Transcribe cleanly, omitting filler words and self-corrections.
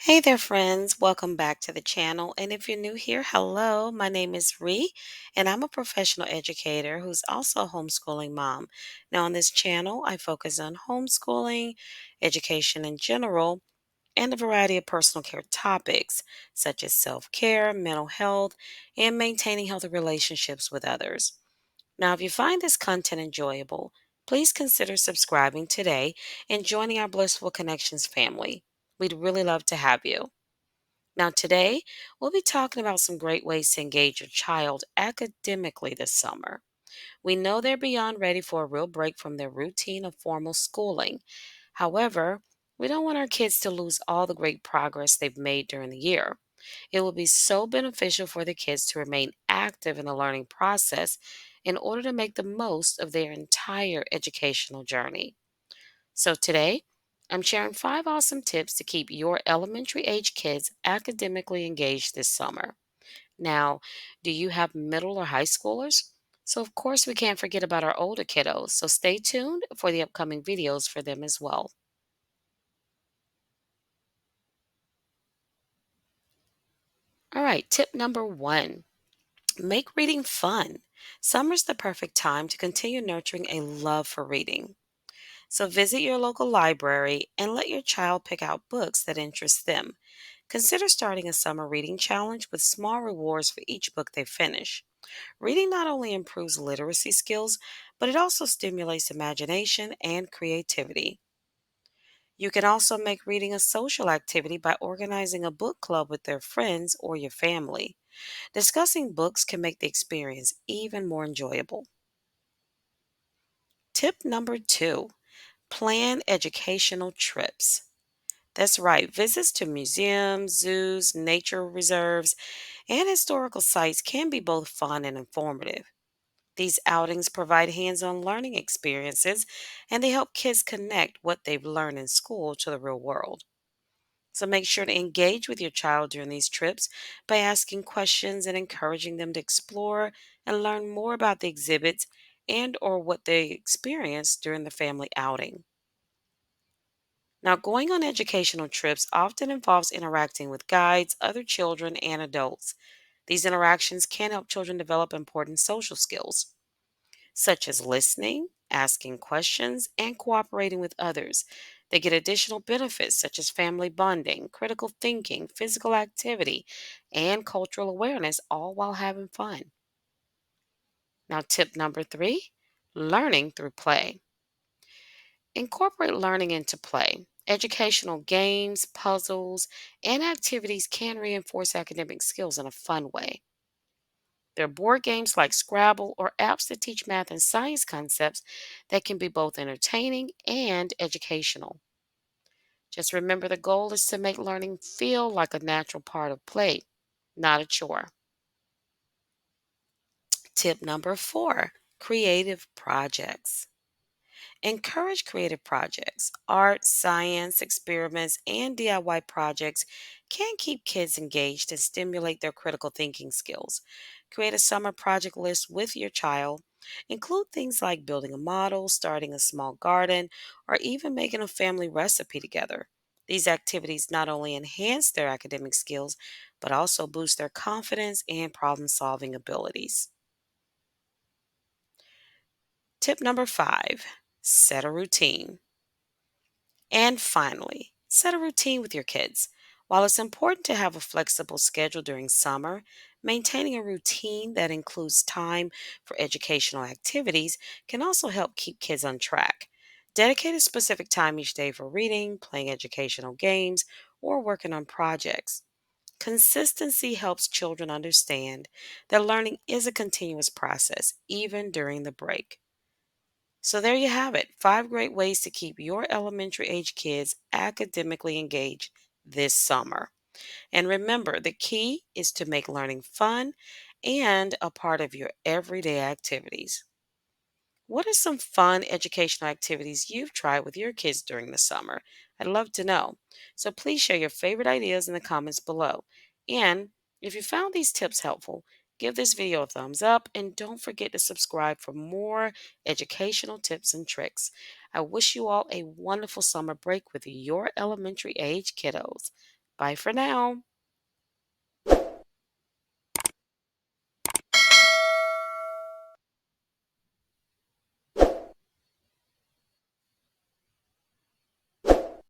Hey there, friends. Welcome back to the channel. And if you're new here, hello. My name is Ree, and I'm a professional educator who's also a homeschooling mom. Now, on this channel, I focus on homeschooling, education in general, and a variety of personal care topics such as self care, mental health, and maintaining healthy relationships with others. Now, if you find this content enjoyable, please consider subscribing today and joining our Blissful Connections family. We'd really love to have you. Now, today, we'll be talking about some great ways to engage your child academically this summer. We know they're beyond ready for a real break from their routine of formal schooling. However, we don't want our kids to lose all the great progress they've made during the year. It will be so beneficial for the kids to remain active in the learning process in order to make the most of their entire educational journey. So today, I'm sharing 5 awesome tips to keep your elementary age kids academically engaged this summer. Now, do you have middle or high schoolers? So, of course, we can't forget about our older kiddos. So, stay tuned for the upcoming videos for them as well. All right, tip number 1, make reading fun. Summer's the perfect time to continue nurturing a love for reading. So, visit your local library and let your child pick out books that interest them. Consider starting a summer reading challenge with small rewards for each book they finish. Reading not only improves literacy skills, but it also stimulates imagination and creativity. You can also make reading a social activity by organizing a book club with their friends or your family. Discussing books can make the experience even more enjoyable. Tip number 2, plan educational trips. That's right, visits to museums, zoos, nature reserves, and historical sites can be both fun and informative. These outings provide hands on learning experiences and they help kids connect what they've learned in school to the real world. So make sure to engage with your child during these trips by asking questions and encouraging them to explore and learn more about the exhibits and or what they experienced during the family outing. Now, going on educational trips often involves interacting with guides, other children, and adults. These interactions can help children develop important social skills, such as listening, asking questions, and cooperating with others. They get additional benefits such as family bonding, critical thinking, physical activity, and cultural awareness, all while having fun. Now, tip number 3, learning through play. Incorporate learning into play. Educational games, puzzles, and activities can reinforce academic skills in a fun way. There are board games like Scrabble or apps that teach math and science concepts that can be both entertaining and educational. Just remember the goal is to make learning feel like a natural part of play, not a chore. Tip number 4, creative projects. Encourage creative projects. Art, science, experiments, and DIY projects can keep kids engaged and stimulate their critical thinking skills. Create a summer project list with your child. Include things like building a model, starting a small garden, or even making a family recipe together. These activities not only enhance their academic skills, but also boost their confidence and problem solving abilities. Tip number 5, set a routine. And finally, set a routine with your kids. While it's important to have a flexible schedule during summer, maintaining a routine that includes time for educational activities can also help keep kids on track. Dedicate a specific time each day for reading, playing educational games, or working on projects. Consistency helps children understand that learning is a continuous process, even during the break. So there you have it. 5 great ways to keep your elementary age kids academically engaged this summer. And remember, the key is to make learning fun and a part of your everyday activities. What are some fun educational activities you've tried with your kids during the summer? I'd love to know. So please share your favorite ideas in the comments below. And if you found these tips helpful, give this video a thumbs up and don't forget to subscribe for more educational tips and tricks. I wish you all a wonderful summer break with your elementary age kiddos. Bye for now.